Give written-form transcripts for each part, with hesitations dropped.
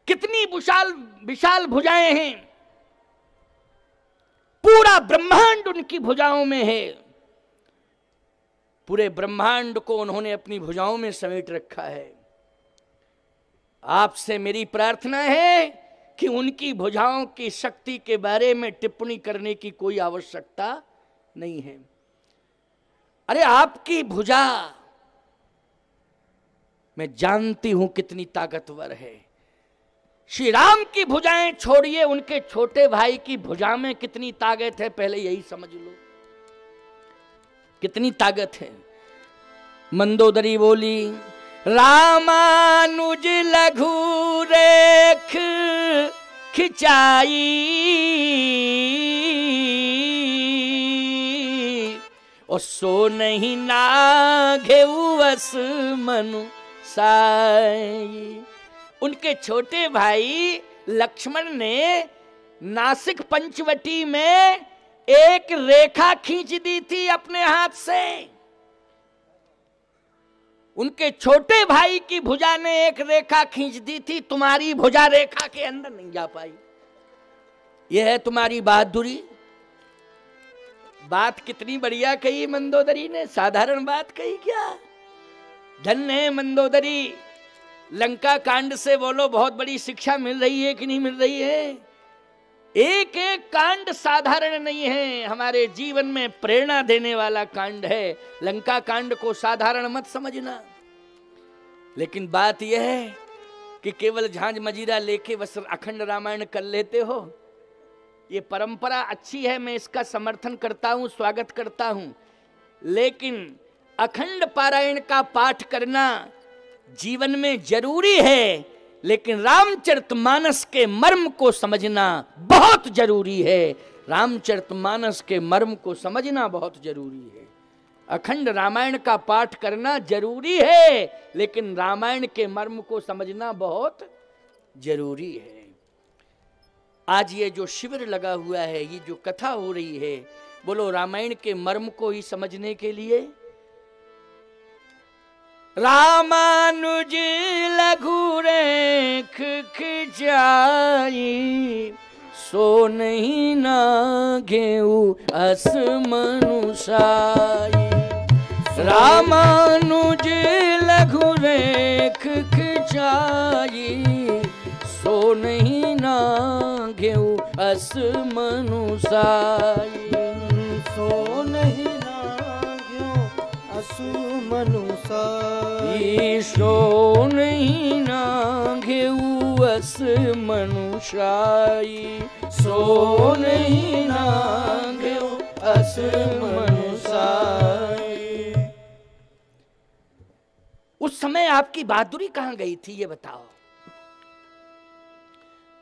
कितनी विशाल विशाल भुजाएं हैं, पूरा ब्रह्मांड उनकी भुजाओं में है। पूरे ब्रह्मांड को उन्होंने अपनी भुजाओं में समेट रखा है। आपसे मेरी प्रार्थना है कि उनकी भुजाओं की शक्ति के बारे में टिप्पणी करने की कोई आवश्यकता नहीं है। अरे आपकी भुजा मैं जानती हूं कितनी ताकतवर है। श्री राम की भुजाएं छोड़िए, उनके छोटे भाई की भुजा में कितनी ताकत है, पहले यही समझ लो कितनी ताकत है। मंदोदरी बोली, रामानुज लघु रेख खिंचाई, और सो नहीं नाघेउ अस मनु साई। उनके छोटे भाई लक्ष्मण ने नासिक पंचवटी में एक रेखा खींच दी थी अपने हाथ से। उनके छोटे भाई की भुजा ने एक रेखा खींच दी थी, तुम्हारी भुजा रेखा के अंदर नहीं जा पाई। यह है तुम्हारी बहादुरी। बात कितनी बढ़िया कही मंदोदरी ने, साधारण बात कही क्या। धन्य है मंदोदरी। लंका कांड से बोलो बहुत बड़ी शिक्षा मिल रही है कि नहीं मिल रही है। एक एक कांड साधारण नहीं है, हमारे जीवन में प्रेरणा देने वाला कांड है। लंका कांड को साधारण मत समझना। लेकिन बात यह है कि केवल झांझ मजीरा लेके बस अखंड रामायण कर लेते हो, ये परंपरा अच्छी है, मैं इसका समर्थन करता हूं, स्वागत करता हूं। लेकिन अखंड पारायण का पाठ करना जीवन में जरूरी है, लेकिन रामचरितमानस के मर्म को समझना बहुत जरूरी है। रामचरितमानस के मर्म को समझना बहुत जरूरी है। अखंड रामायण का पाठ करना जरूरी है, लेकिन रामायण के मर्म को समझना बहुत जरूरी है। आज ये जो शिविर लगा हुआ है, ये जो कथा हो रही है, बोलो रामायण के मर्म को ही समझने के लिए। रामानुज लघु रेख खिंचाई, सो नहीं नाघेउ अस मनु साई। रामानुज लघु रेख खिंचाई, सो नहीं नाघेउ अस मनु साई। सो नहीं नाघेउ अस मनु साई। सो नहीं नाघेउ अस मनु साई। सो नहीं नाघेउ अस मनु साई। उस समय आपकी बहादुरी कहां गई थी, ये बताओ।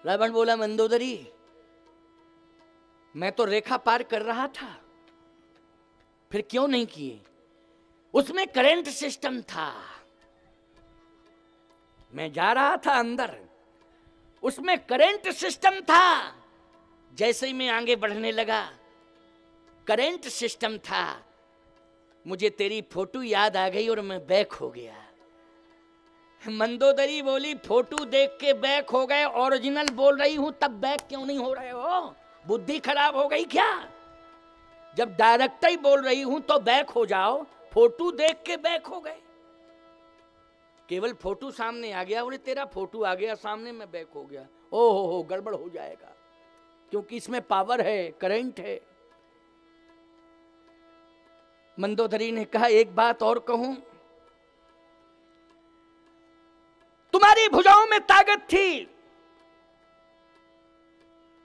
रावण बोला, मंदोदरी मैं तो रेखा पार कर रहा था, फिर क्यों नहीं किए। उसमें करंट सिस्टम था, मैं जा रहा था अंदर, उसमें करंट सिस्टम था। जैसे ही मैं आगे बढ़ने लगा, करंट सिस्टम था, मुझे तेरी फोटो याद आ गई और मैं बैक हो गया। मंदोदरी बोली, फोटो देख के बैक हो गए, ओरिजिनल बोल रही हूं तब बैक क्यों नहीं हो रहे हो, बुद्धि खराब हो गई क्या। जब डायरेक्टर ही बोल रही हूं तो बैक हो जाओ, फोटो देख के बैक हो गए। केवल फोटो सामने आ गया, बोले तेरा फोटो आ गया सामने, में बैक हो गया। ओ हो गड़बड़ हो जाएगा, क्योंकि इसमें पावर है, करंट है। मंदोदरी ने कहा, एक बात और कहूं, तुम्हारी भुजाओं में ताकत थी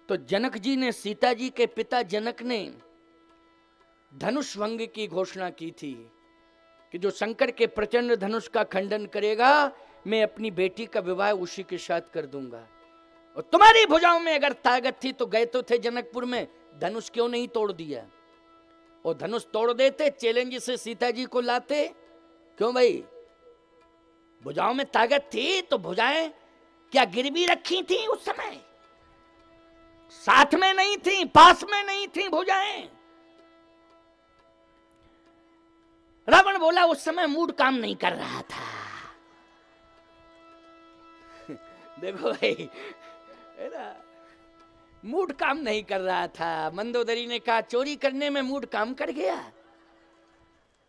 तो जनक जी ने, सीता जी के पिता जनक ने धनुष भंग की घोषणा की थी कि जो शंकर के प्रचंड धनुष का खंडन करेगा, मैं अपनी बेटी का विवाह उसी के साथ कर दूंगा। और तुम्हारी भुजाओं में अगर ताकत थी तो गए तो थे जनकपुर में, धनुष क्यों नहीं तोड़ दिया। और धनुष तोड़ देते, चैलेंज से सीता जी को लाते। क्यों भाई, भुजाओं में ताकत थी तो भुजाएं क्या गिरवी रखी थी उस समय, साथ में नहीं थी, पास में नहीं थी भुजाएं। रावण बोला, उस समय मूड काम नहीं कर रहा था। देखो भाई, है ना, मूड काम नहीं कर रहा था। मंदोदरी ने कहा चोरी करने में मूड काम कर गया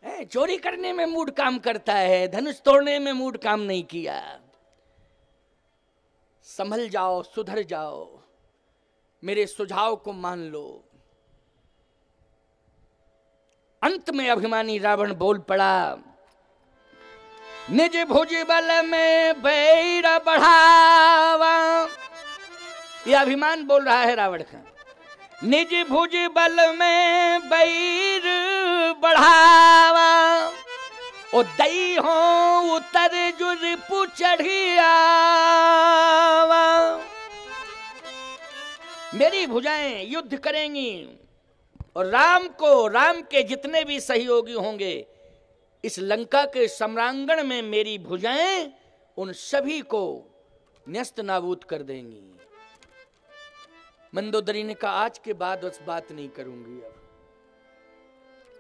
है, चोरी करने में मूड काम करता है, धनुष तोड़ने में मूड काम नहीं किया। संभल जाओ, सुधर जाओ, मेरे सुझाव को मान लो। अंत में अभिमानी रावण बोल पड़ा, निज भुज बल में बैर बढ़ावा। यह अभिमान बोल रहा है रावण का। निज भुज बल में बैर बढ़ावा, ओ दई हो उतर जुर पुचढ़ियावा। मेरी भुजाएं युद्ध करेंगी और राम के जितने भी सहयोगी होंगे इस लंका के सम्रांगण में मेरी भुजाएं उन सभी को न्यस्त नाबूद कर देंगी। मंदोदरी ने कहा आज के बाद उस बात नहीं करूंगी, अब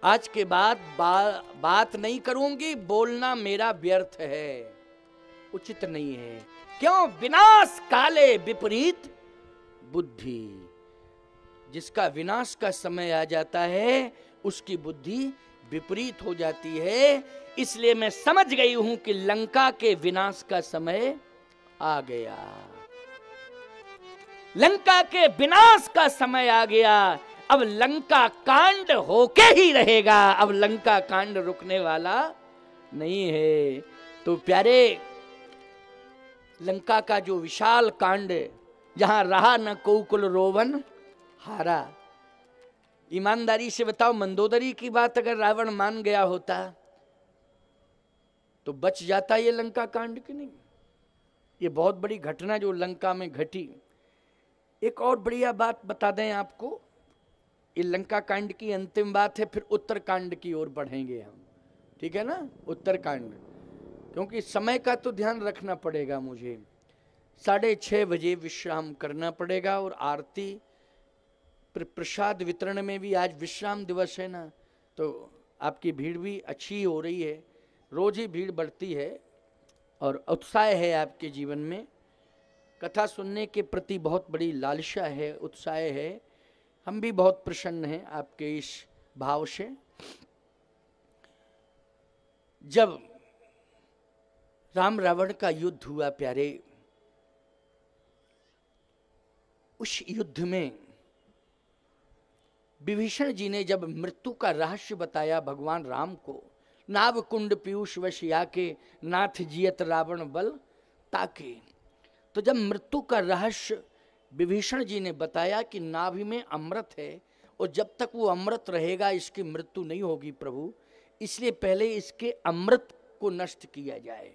आज के बाद बात नहीं करूंगी, बोलना मेरा व्यर्थ है, उचित नहीं है। क्यों? विनाश काले विपरीत बुद्धि। जिसका विनाश का समय आ जाता है उसकी बुद्धि विपरीत हो जाती है। इसलिए मैं समझ गई हूं कि लंका के विनाश का समय आ गया, लंका के विनाश का समय आ गया। अब लंका कांड होके ही रहेगा, अब लंका कांड रुकने वाला नहीं है। तो प्यारे, लंका का जो विशाल कांड, जहां रहा न कोकुल रोवन हारा। ईमानदारी से बताओ, मंदोदरी की बात अगर रावण मान गया होता तो बच जाता ये लंका कांड कि नहीं? ये बहुत बड़ी घटना जो लंका में घटी। एक और बढ़िया बात बता दें आपको, ये लंका कांड की अंतिम बात है, फिर उत्तर कांड की ओर बढ़ेंगे हम, ठीक है ना? उत्तर कांड, क्योंकि समय का तो ध्यान रखना पड़ेगा मुझे। 6:30 बजे विश्राम करना पड़ेगा और आरती प्रसाद वितरण में भी आज विश्राम दिवस है ना, तो आपकी भीड़ भी अच्छी हो रही है, रोज ही भीड़ बढ़ती है और उत्साह है आपके जीवन में। कथा सुनने के प्रति बहुत बड़ी लालसा है, उत्साह है। हम भी बहुत प्रसन्न हैं आपके इस भाव से। जब राम रावण का युद्ध हुआ प्यारे, उस युद्ध में विभीषण जी ने जब मृत्यु का रहस्य बताया भगवान राम को, नाभ कुंड पीयूष वश याके नाथ जियत रावण बल ताके। तो जब मृत्यु का रहस्य विभीषण जी ने बताया कि नाभि में अमृत है और जब तक वो अमृत रहेगा इसकी मृत्यु नहीं होगी प्रभु, इसलिए पहले इसके अमृत को नष्ट किया जाए।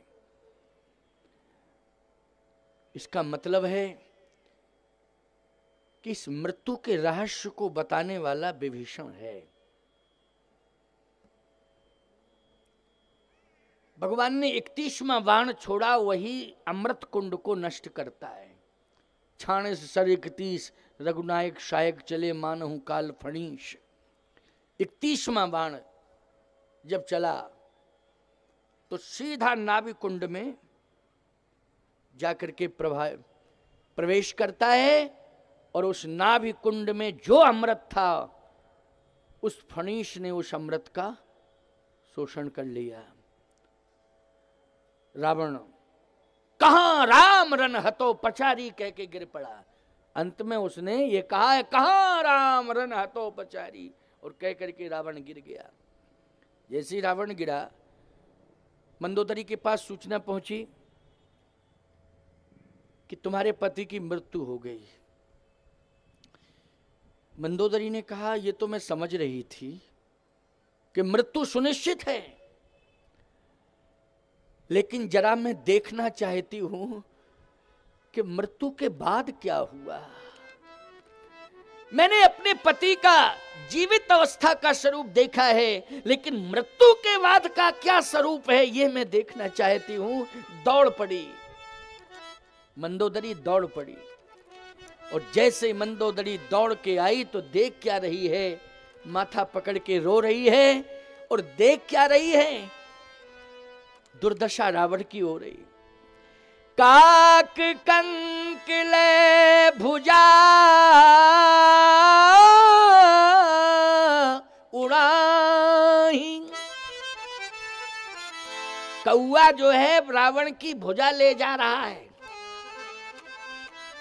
इसका मतलब है कि इस मृत्यु के रहस्य को बताने वाला विभीषण है। भगवान ने 31वां बाण छोड़ा, वही अमृत कुंड को नष्ट करता है। छाणस सर 31 रघुनायक शायक चले मानहु काल फणीश। 31वां बाण जब चला तो सीधा नाभि कुंड में जाकर के प्रवेश करता है और उस नाभि कुंड में जो अमृत था उस फणीश ने उस अमृत का शोषण कर लिया। रावण कहां राम रन हतो पचारी कह के गिर पड़ा। अंत में उसने ये कहा है, कहां राम रन हतो पचारी, और कह करके रावण गिर गया। जैसे ही रावण गिरा, मंदोदरी के पास सूचना पहुंची कि तुम्हारे पति की मृत्यु हो गई। मंदोदरी ने कहा, ये तो मैं समझ रही थी कि मृत्यु सुनिश्चित है, लेकिन जरा मैं देखना चाहती हूं कि मृत्यु के बाद क्या हुआ। मैंने अपने पति का जीवित अवस्था का स्वरूप देखा है, लेकिन मृत्यु के बाद का क्या स्वरूप है ये मैं देखना चाहती हूं। दौड़ पड़ी मंदोदरी, दौड़ पड़ी, और जैसे मंदोदरी दौड़ के आई तो देख क्या रही है, माथा पकड़ के रो रही है, और देख क्या रही है, दुर्दशा रावण की हो रही। काक कंक ले भुजा उड़ाही। कौआ जो है रावण की भुजा ले जा रहा है।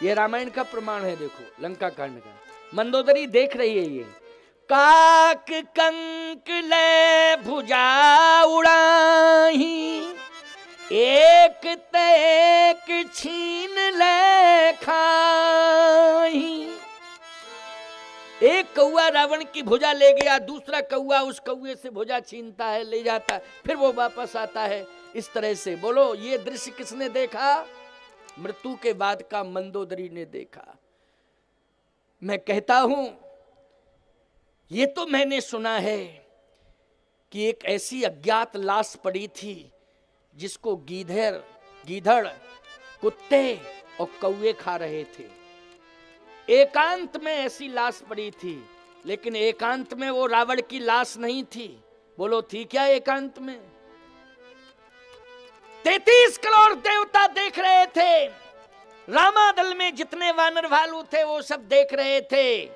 ये रामायण का प्रमाण है, देखो लंका कांड का। मंदोदरी देख रही है ये। काक कंक ले भुजा उड़ाही, एक तेक छीन ले खाही। एक कौआ रावण की भुजा ले गया, दूसरा कौआ उस कौए से भुजा छीनता है, ले जाता है, फिर वो वापस आता है। इस तरह से बोलो, ये दृश्य किसने देखा? मृत्यु के बाद का मंदोदरी ने देखा। मैं कहता हूं, ये तो मैंने सुना है कि एक ऐसी अज्ञात लाश पड़ी थी जिसको गीधड़, कुत्ते और कौवे खा रहे थे। एकांत में ऐसी लाश पड़ी थी, लेकिन एकांत में वो रावण की लाश नहीं थी। बोलो थी क्या एकांत में? 33 करोड़ देवता देख रहे थे। रामादल में जितने वानर भालू थे वो सब देख रहे थे।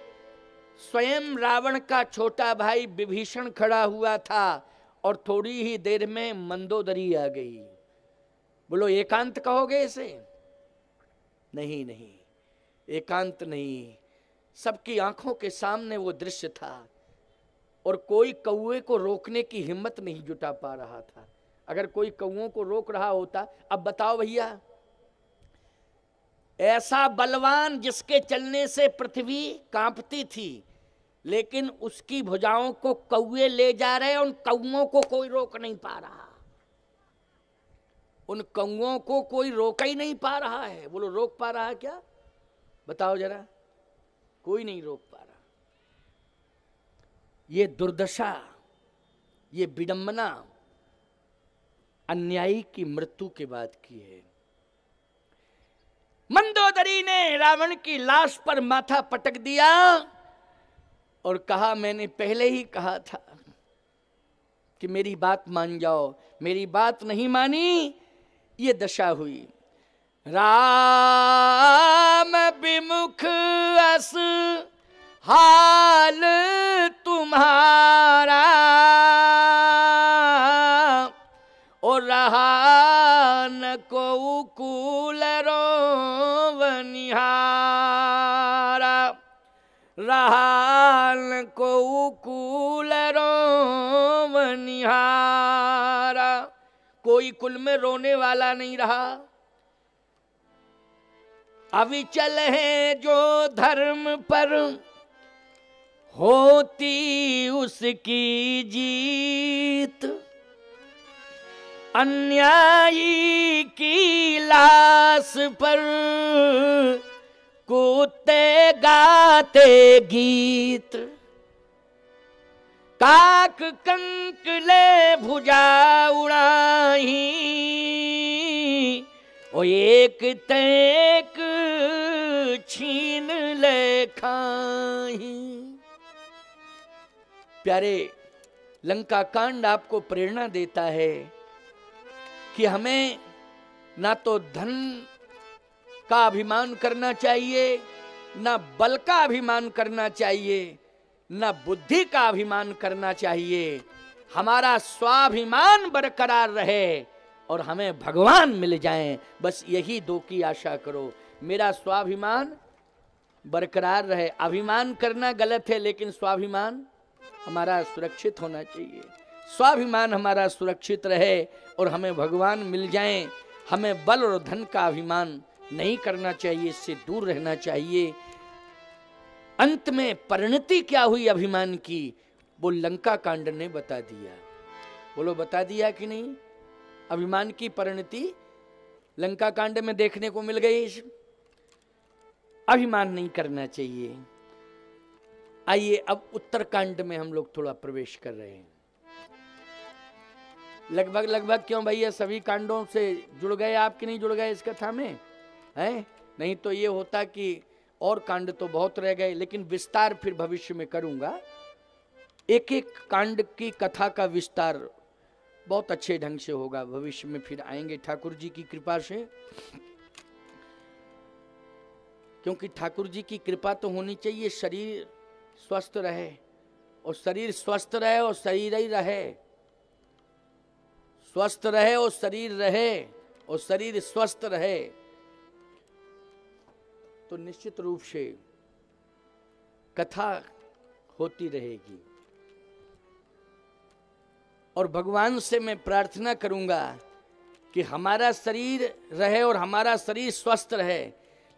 स्वयं रावण का छोटा भाई विभीषण खड़ा हुआ था और थोड़ी ही देर में मंदोदरी आ गई। बोलो एकांत कहोगे इसे? नहीं नहीं, एकांत नहीं। सबकी आंखों के सामने वो दृश्य था और कोई कौए को रोकने की हिम्मत नहीं जुटा पा रहा था। अगर कोई कौओं को रोक रहा होता, अब बताओ भैया, ऐसा बलवान जिसके चलने से पृथ्वी कांपती थी, लेकिन उसकी भुजाओं को कौए ले जा रहे, उन कौओं को कोई रोक नहीं पा रहा। उन कौओं को कोई रोक ही नहीं पा रहा है। बोलो रोक पा रहा है क्या? बताओ जरा, कोई नहीं रोक पा रहा। ये दुर्दशा, ये विडंबना अन्यायी की मृत्यु के बाद की है। मंदोदरी ने रावण की लाश पर माथा पटक दिया और कहा, मैंने पहले ही कहा था कि मेरी बात मान जाओ। मेरी बात नहीं मानी, ये दशा हुई। राम विमुख अस हाल तुम्हारा, और रहा न को कूल रोवनिहारा, रहा न को कूल रोवनिहारा। कोई कुल में रोने वाला नहीं रहा। अविचल है जो धर्म पर होती उसकी जीत, अन्यायी की लाश पर कुत्ते गाते गीत। काक कंक ले भुजा उड़ाही, ओ एक तेक छीन ले खाही। प्यारे, लंका कांड आपको प्रेरणा देता है कि हमें ना तो धन का अभिमान करना चाहिए, ना बल का अभिमान करना चाहिए, ना बुद्धि का अभिमान करना चाहिए। हमारा स्वाभिमान बरकरार रहे और हमें भगवान मिल जाएं, बस यही दो की आशा करो। मेरा स्वाभिमान बरकरार रहे। अभिमान करना गलत है, लेकिन स्वाभिमान हमारा सुरक्षित होना चाहिए। स्वाभिमान हमारा सुरक्षित रहे और हमें भगवान मिल जाएं। हमें बल और धन का अभिमान नहीं करना चाहिए, इससे दूर रहना चाहिए। अंत में परिणति क्या हुई अभिमान की, वो लंका कांड ने बता दिया। बोलो बता दिया कि नहीं? अभिमान की परिणति लंका कांड में देखने को मिल गई। अभिमान नहीं करना चाहिए। आइए अब उत्तरकांड में हम लोग थोड़ा प्रवेश कर रहे हैं। लगभग क्यों भैया सभी कांडों से जुड़ गए आप कि नहीं जुड़ गए इस कथा में? हैं? नहीं तो ये होता कि और कांड तो बहुत रह गए, लेकिन विस्तार फिर भविष्य में करूंगा। एक एक कांड की कथा का विस्तार बहुत अच्छे ढंग से होगा। भविष्य में फिर आएंगे ठाकुर जी की कृपा से, क्योंकि ठाकुर जी की कृपा तो होनी चाहिए, शरीर स्वस्थ रहे, और शरीर स्वस्थ रहे और शरीर ही रहे, स्वस्थ रहे और शरीर रहे, और शरीर स्वस्थ रहे, तो निश्चित रूप से कथा होती रहेगी। और भगवान से मैं प्रार्थना करूंगा कि हमारा शरीर रहे और हमारा शरीर स्वस्थ रहे,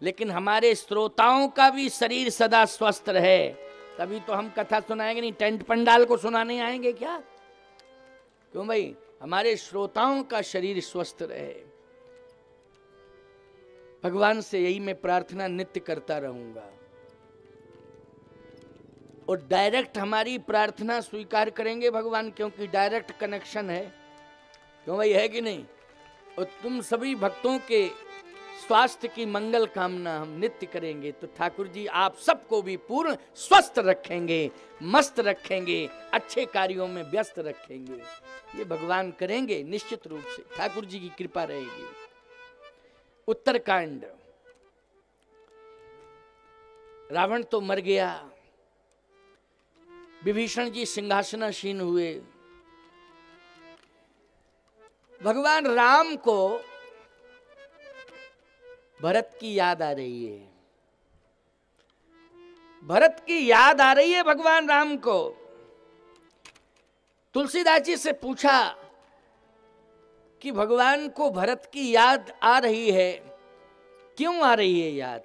लेकिन हमारे श्रोताओं का भी शरीर सदा स्वस्थ रहे। तभी तो हम कथा सुनाएंगे, नहीं टेंट पंडाल को सुनाने आएंगे क्या? क्यों भाई? हमारे श्रोताओं का शरीर स्वस्थ रहे। भगवान से यही मैं प्रार्थना नित्य करता रहूंगा, और डायरेक्ट हमारी प्रार्थना स्वीकार करेंगे भगवान, क्योंकि डायरेक्ट कनेक्शन है। क्यों भाई, है कि नहीं? और तुम सभी भक्तों के स्वास्थ्य की मंगल कामना हम नित्य करेंगे, तो ठाकुर जी आप सबको भी पूर्ण स्वस्थ रखेंगे, मस्त रखेंगे, अच्छे कार्यों में व्यस्त रखेंगे। ये भगवान करेंगे निश्चित रूप से, ठाकुर जी की कृपा रहेगी। उत्तरकांड। रावण तो मर गया, विभीषण जी सिंहासनासीन हुए। भगवान राम को भरत की याद आ रही है, भरत की याद आ रही है भगवान राम को। तुलसीदास जी से पूछा कि भगवान को भरत की याद आ रही है, क्यों आ रही है याद?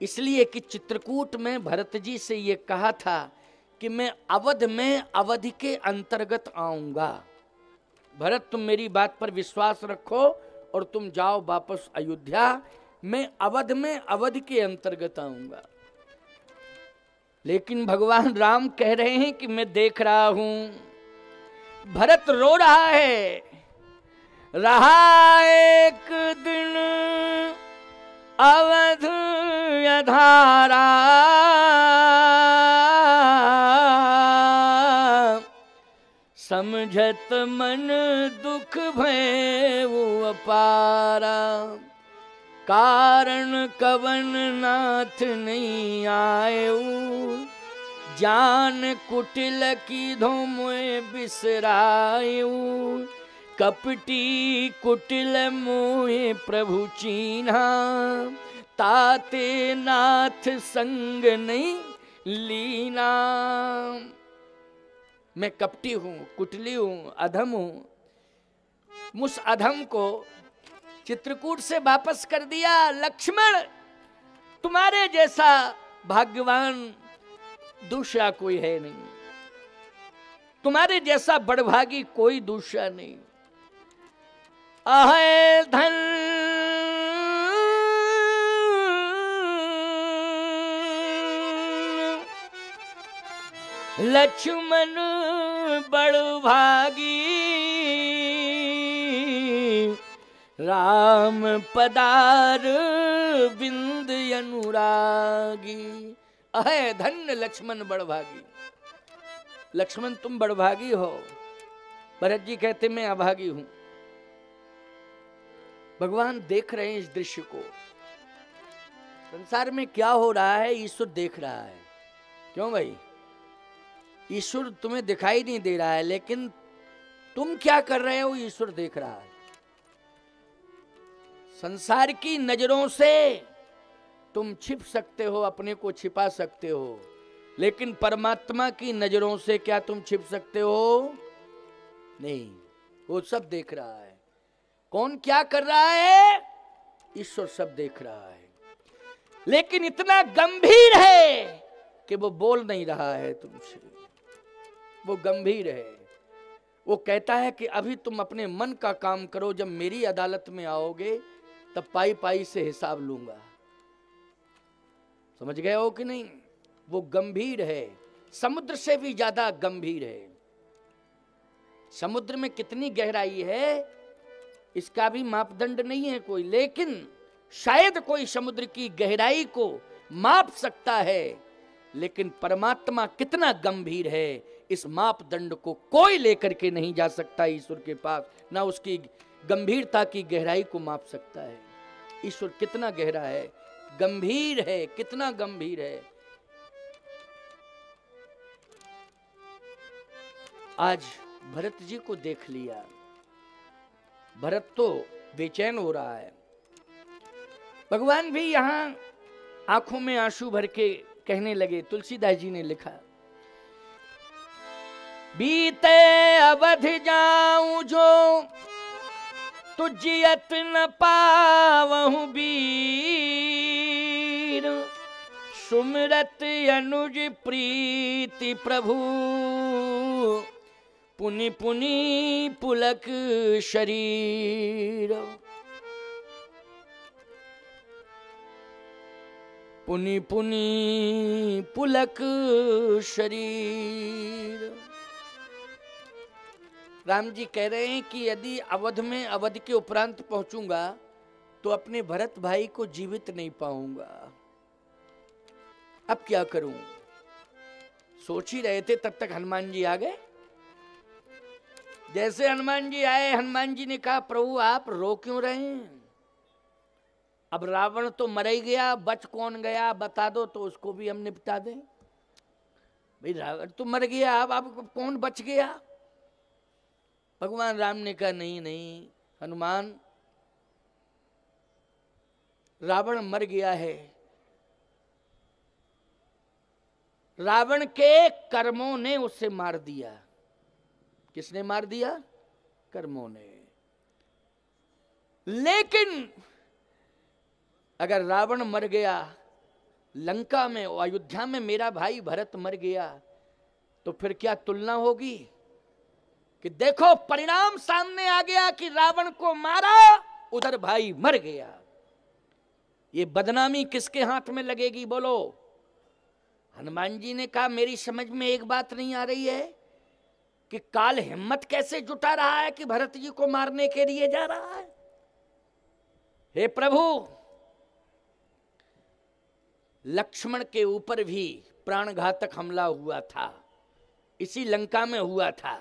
इसलिए कि चित्रकूट में भरत जी से ये कहा था कि मैं अवध में अवधि के अंतर्गत आऊंगा। भरत तुम मेरी बात पर विश्वास रखो और तुम जाओ वापस अयोध्या, मैं अवध में अवधि के अंतर्गत आऊंगा। लेकिन भगवान राम कह रहे हैं कि मैं देख रहा हूं भरत रो रहा है, रहा एक दिन अवध अधारा, समझत मन दुख भयउ अपारा, कारण कवन नाथ नहीं आयु, जान कुटिल की धोमोए बिसरायु, कपटी कुटिल मोहे प्रभु चीन्हा, ताते नाथ संग नहीं लीना। मैं कपटी हूं, कुटिली हूं, अधम हूं। उस अधम को चित्रकूट से वापस कर दिया। लक्ष्मण, तुम्हारे जैसा भाग्यवान दूसरा कोई है नहीं, तुम्हारे जैसा बड़भागी कोई दूसरा नहीं। आहे धन लक्ष्मण बड़भागी, राम पदार बिंद अनुरागी। अहे धन्य लक्ष्मण बड़भागी। लक्ष्मण तुम बड़भागी हो। भरत जी कहते मैं अभागी हूं। भगवान देख रहे हैं इस दृश्य को। संसार में क्या हो रहा है ईश्वर देख रहा है। क्यों भाई? ईश्वर तुम्हें दिखाई नहीं दे रहा है, लेकिन तुम क्या कर रहे हो ईश्वर देख रहा है। संसार की नजरों से तुम छिप सकते हो, अपने को छिपा सकते हो, लेकिन परमात्मा की नजरों से क्या तुम छिप सकते हो? नहीं, वो सब देख रहा है। कौन क्या कर रहा है? ईश्वर सब देख रहा है, लेकिन इतना गंभीर है कि वो बोल नहीं रहा है तुमसे। वो गंभीर है। वो कहता है कि अभी तुम अपने मन का काम करो, जब मेरी अदालत में आओगे तब पाई पाई से हिसाब लूंगा। समझ गए हो कि नहीं? वो गंभीर है, समुद्र से भी ज्यादा गंभीर है। समुद्र में कितनी गहराई है इसका भी मापदंड नहीं है कोई, लेकिन शायद कोई समुद्र की गहराई को माप सकता है, लेकिन परमात्मा कितना गंभीर है इस मापदंड को कोई लेकर के नहीं जा सकता ईश्वर के पास, ना उसकी गंभीरता की गहराई को माप सकता है। ईश्वर कितना गहरा है, गंभीर है, कितना गंभीर है। आज भरत जी को देख लिया, भरत तो बेचैन हो रहा है। भगवान भी यहां आंखों में आंसू भर के कहने लगे। तुलसीदास जी ने लिखा, बीते अवध जाऊं जो तुझियत न पावहु वीर, सुमिरत अनुज प्रीति प्रभु, पुनि पुनि पुलक शरीर, पुनि पुनि पुलक शरीर। राम जी कह रहे हैं कि यदि अवध में, अवध के उपरांत पहुंचूंगा तो अपने भरत भाई को जीवित नहीं पाऊंगा। अब क्या करूं? सोच ही रहे थे, तब तक हनुमान जी आ गए। जैसे हनुमान जी आए, हनुमान जी ने कहा, प्रभु आप रो क्यों रहे हैं? अब रावण तो मर ही गया, बच कौन गया बता दो तो उसको भी हम निपटा दें। भाई रावण तो मर गया, अब कौन बच गया? भगवान राम ने कहा, नहीं नहीं हनुमान, रावण मर गया है। रावण के कर्मों ने उसे मार दिया। किसने मार दिया? कर्मों ने। लेकिन अगर रावण मर गया, लंका में, अयोध्या में मेरा भाई भरत मर गया, तो फिर क्या तुलना होगी? कि देखो परिणाम सामने आ गया कि रावण को मारा, उधर भाई मर गया। ये बदनामी किसके हाथ में लगेगी बोलो? हनुमान जी ने कहा, मेरी समझ में एक बात नहीं आ रही है कि काल हिम्मत कैसे जुटा रहा है कि भरत जी को मारने के लिए जा रहा है। हे प्रभु, लक्ष्मण के ऊपर भी प्राणघातक हमला हुआ था, इसी लंका में हुआ था।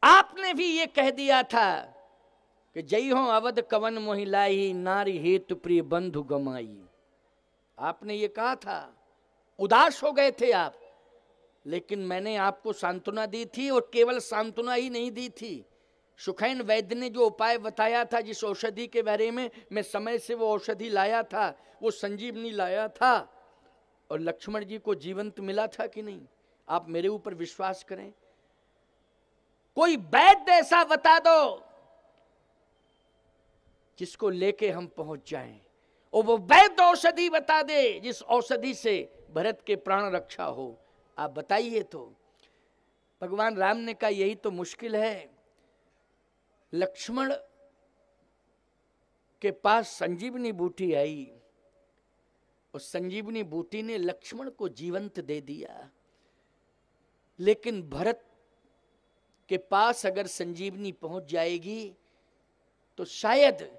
आपने भी ये कह दिया था कि जय हो अवध कवन मोहि लाही, नारी हेतु प्रिय बंधु गमाई। आपने ये कहा था, उदास हो गए थे आप, लेकिन मैंने आपको सांत्वना दी थी, और केवल सांत्वना ही नहीं दी थी। सुखैन वैद्य ने जो उपाय बताया था, जिस औषधि के बारे में मैं समय से वो औषधि लाया था, वो संजीवनी लाया था, और लक्ष्मण जी को जीवंत मिला था कि नहीं? आप मेरे ऊपर विश्वास करें, कोई वैद्य ऐसा बता दो जिसको लेके हम पहुंच जाएं, और वो वैद्य औषधि बता दे जिस औषधि से भरत के प्राण रक्षा हो। आप बताइए। तो भगवान राम ने कहा, यही तो मुश्किल है। लक्ष्मण के पास संजीवनी बूटी आई, और संजीवनी बूटी ने लक्ष्मण को जीवंत दे दिया। लेकिन भरत के पास अगर संजीवनी पहुंच जाएगी तो शायद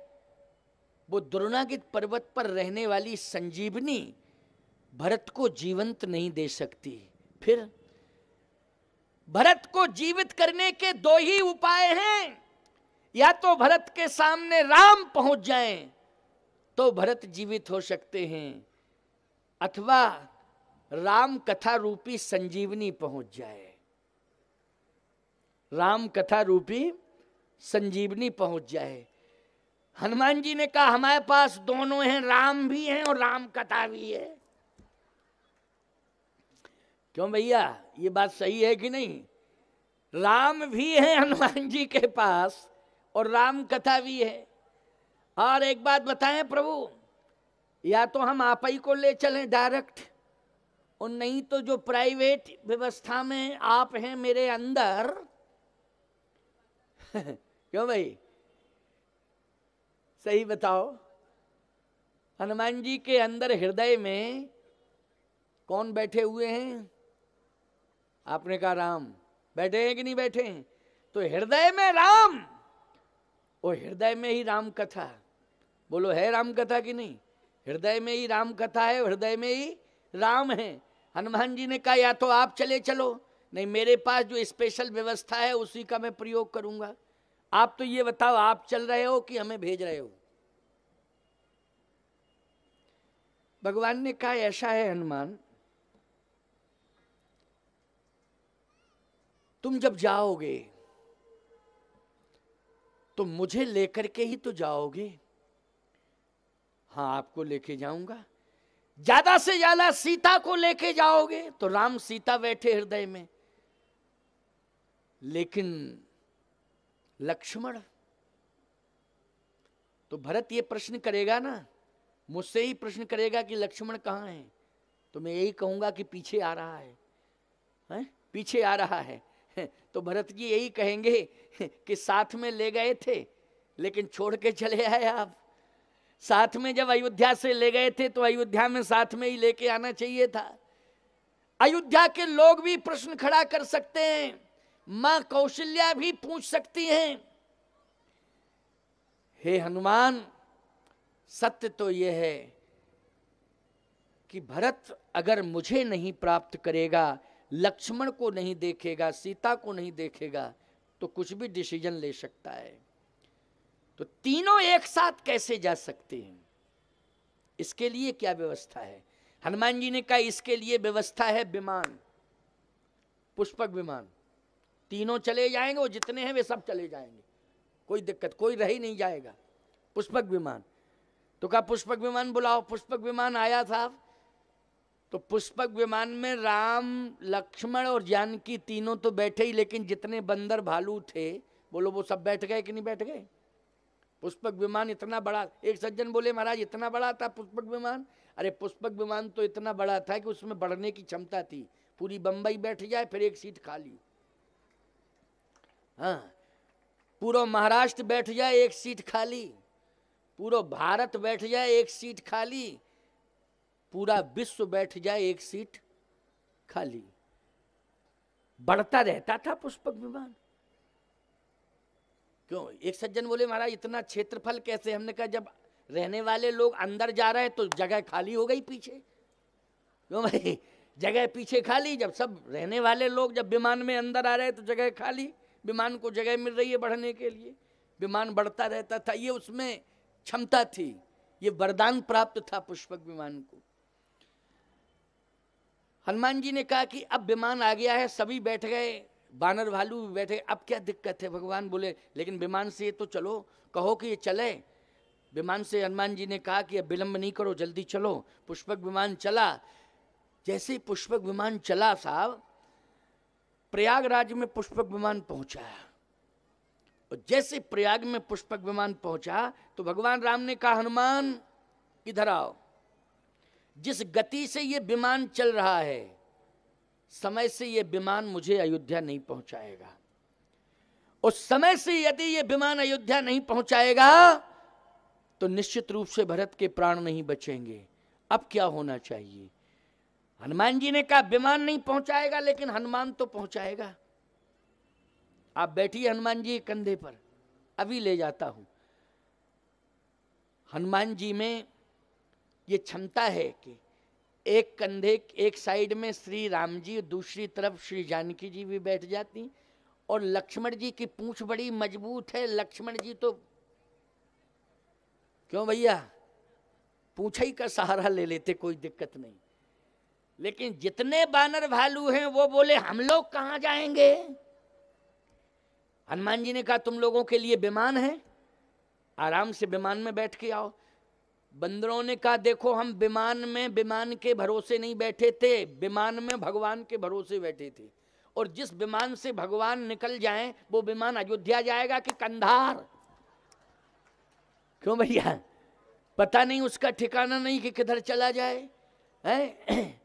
वो द्रोणागित पर्वत पर रहने वाली संजीवनी भरत को जीवंत नहीं दे सकती। फिर भरत को जीवित करने के दो ही उपाय हैं, या तो भरत के सामने राम पहुंच जाएं तो भरत जीवित हो सकते हैं, अथवा राम कथा रूपी संजीवनी पहुंच जाए। राम कथा रूपी संजीवनी पहुंच जाए। हनुमान जी ने कहा, हमारे पास दोनों हैं, राम भी हैं और राम कथा भी है। क्यों भैया, ये बात सही है कि नहीं? राम भी है हनुमान जी के पास और राम कथा भी है। और एक बात बताएं प्रभु, या तो हम आप ही को ले चलें डायरेक्ट, और नहीं तो जो प्राइवेट व्यवस्था में आप हैं मेरे अंदर क्यों भाई, सही बताओ, हनुमान जी के अंदर हृदय में कौन बैठे हुए हैं? आपने कहा राम। बैठे हैं कि नहीं बैठे हैं? तो हृदय में राम, और हृदय में ही राम कथा। बोलो, है राम कथा कि नहीं? हृदय में ही राम कथा है, हृदय में ही राम है। हनुमान जी ने कहा, या तो आप चले चलो, नहीं, मेरे पास जो स्पेशल व्यवस्था है उसी का मैं प्रयोग करूंगा। आप तो ये बताओ, आप चल रहे हो कि हमें भेज रहे हो? भगवान ने कहा ऐसा है हनुमान, तुम जब जाओगे तो मुझे लेकर के ही तो जाओगे। हाँ, आपको लेके जाऊंगा। ज्यादा से ज्यादा सीता को लेके जाओगे तो राम सीता बैठे हृदय में, लेकिन लक्ष्मण? तो भरत ये प्रश्न करेगा ना, मुझसे ही प्रश्न करेगा कि लक्ष्मण कहाँ है, तो मैं यही कहूंगा कि पीछे आ रहा है, पीछे आ रहा है। तो भरत जी यही कहेंगे कि साथ में ले गए थे लेकिन छोड़ के चले आए आप। साथ में जब अयोध्या से ले गए थे तो अयोध्या में साथ में ही लेके आना चाहिए था। अयोध्या के लोग भी प्रश्न खड़ा कर सकते हैं, मां कौशल्या भी पूछ सकती हैं, हे हनुमान, सत्य तो यह है कि भरत अगर मुझे नहीं प्राप्त करेगा, लक्ष्मण को नहीं देखेगा, सीता को नहीं देखेगा, तो कुछ भी डिसीजन ले सकता है। तो तीनों एक साथ कैसे जा सकते हैं, इसके लिए क्या व्यवस्था है? हनुमान जी ने कहा इसके लिए व्यवस्था है विमान, पुष्पक विमान। तीनों चले जाएंगे, वो जितने हैं वे सब चले जाएंगे, कोई दिक्कत, कोई रह ही नहीं जाएगा। पुष्पक विमान। तो कहा पुष्पक विमान बुलाओ। पुष्पक विमान आया साहब, तो पुष्पक विमान में राम, लक्ष्मण और जानकी तीनों तो बैठे ही, लेकिन जितने बंदर भालू थे, बोलो वो सब बैठ गए कि नहीं बैठ गए? पुष्पक विमान इतना बड़ा, एक सज्जन बोले महाराज इतना बड़ा था पुष्पक विमान। अरे पुष्पक विमान तो इतना बड़ा था कि उसमें बढ़ने की क्षमता थी, पूरी बंबई बैठ जाए फिर एक सीट खाली। हाँ, पूरा महाराष्ट्र बैठ जाए एक सीट खाली, पूरा भारत बैठ जाए एक सीट खाली, पूरा विश्व बैठ जाए एक सीट खाली। बढ़ता रहता था पुष्पक विमान। क्यों? एक सज्जन बोले महाराज इतना क्षेत्रफल कैसे? हमने कहा जब रहने वाले लोग अंदर जा रहे हैं तो जगह खाली हो गई पीछे। क्यों भाई? जगह पीछे खाली, जब सब रहने वाले लोग जब विमान में अंदर आ रहे हैं तो जगह खाली, विमान को जगह मिल रही है बढ़ने के लिए, विमान बढ़ता रहता था। ये उसमें क्षमता थी, ये वरदान प्राप्त था पुष्पक विमान को। हनुमान जी ने कहा कि अब विमान आ गया है, सभी बैठ गए, बानर भालू भी बैठे, अब क्या दिक्कत है? भगवान बोले लेकिन विमान से तो चलो, कहो कि ये चले। विमान से हनुमान जी ने कहा कि अब विलंब नहीं करो, जल्दी चलो। पुष्पक विमान चला। जैसे पुष्पक विमान चला साहब, प्रयागराज में पुष्पक विमान पहुंचा, और जैसे प्रयाग में पुष्पक विमान पहुंचा तो भगवान राम ने कहा हनुमान इधर आओ। जिस गति से ये विमान चल रहा है, समय से ये विमान मुझे अयोध्या नहीं पहुंचाएगा। उस समय से यदि ये विमान अयोध्या नहीं पहुंचाएगा तो निश्चित रूप से भरत के प्राण नहीं बचेंगे। अब क्या होना चाहिए? हनुमान जी ने कहा विमान नहीं पहुंचाएगा लेकिन हनुमान तो पहुंचाएगा। आप बैठिए हनुमान जी के कंधे पर, अभी ले जाता हूं। हनुमान जी में ये क्षमता है कि एक कंधे, एक साइड में श्री राम जी, दूसरी तरफ श्री जानकी जी भी बैठ जाती, और लक्ष्मण जी की पूंछ बड़ी मजबूत है। लक्ष्मण जी तो क्यों भैया पूंछ ही का सहारा ले लेते, कोई दिक्कत नहीं। लेकिन जितने बानर भालू हैं वो बोले हम लोग कहां जाएंगे? हनुमान जी ने कहा तुम लोगों के लिए विमान है, आराम से विमान में बैठ के आओ। बंदरों ने कहा देखो हम विमान में विमान के भरोसे नहीं बैठे थे, विमान में भगवान के भरोसे बैठे थे, और जिस विमान से भगवान निकल जाएं वो विमान अयोध्या जाएगा कि कंधार? क्यों भैया? पता नहीं, उसका ठिकाना नहीं कि किधर चला जाए है?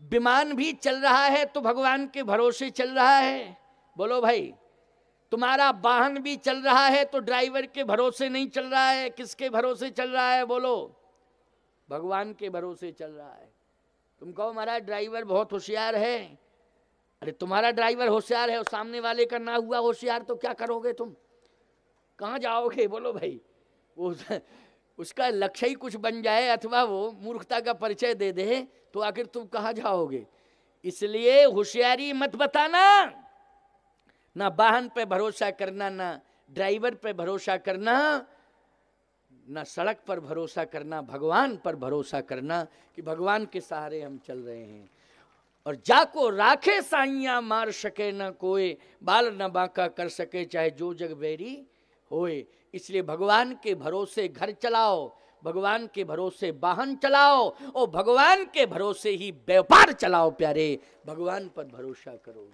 विमान भी चल रहा है तो भगवान के भरोसे चल रहा है। बोलो भाई, तुम्हारा वाहन भी चल रहा है तो ड्राइवर के भरोसे नहीं चल रहा है, किसके भरोसे चल रहा है? बोलो, भगवान के भरोसे चल रहा है। तुम कहो महाराज ड्राइवर बहुत होशियार है, अरे तुम्हारा ड्राइवर होशियार है और सामने वाले का ना हुआ होशियार तो क्या करोगे? तुम कहाँ जाओगे? बोलो भाई, वो उसका लक्ष्य ही कुछ बन जाए अथवा वो मूर्खता का परिचय दे दे तो आखिर तुम कहाँ जाओगे? इसलिए होशियारी मत बताना, ना वाहन पे भरोसा करना, ना ड्राइवर पे भरोसा करना, ना सड़क पर भरोसा करना, भगवान पर भरोसा करना कि भगवान के सहारे हम चल रहे हैं। और जाको राखे साइया मार सके न कोई, बाल न बांका कर सके चाहे जो जग बैरी होए। इसलिए भगवान के भरोसे घर चलाओ, भगवान के भरोसे वाहन चलाओ और भगवान के भरोसे ही व्यापार चलाओ प्यारे। भगवान पर भरोसा करो।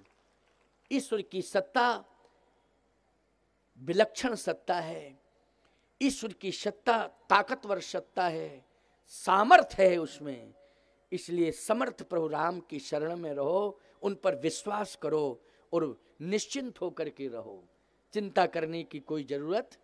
ईश्वर की सत्ता विलक्षण सत्ता है, ईश्वर की सत्ता ताकतवर सत्ता है, सामर्थ्य है उसमें। इसलिए समर्थ प्रभु राम की शरण में रहो, उन पर विश्वास करो और निश्चिंत होकर के रहो। चिंता करने की कोई जरूरत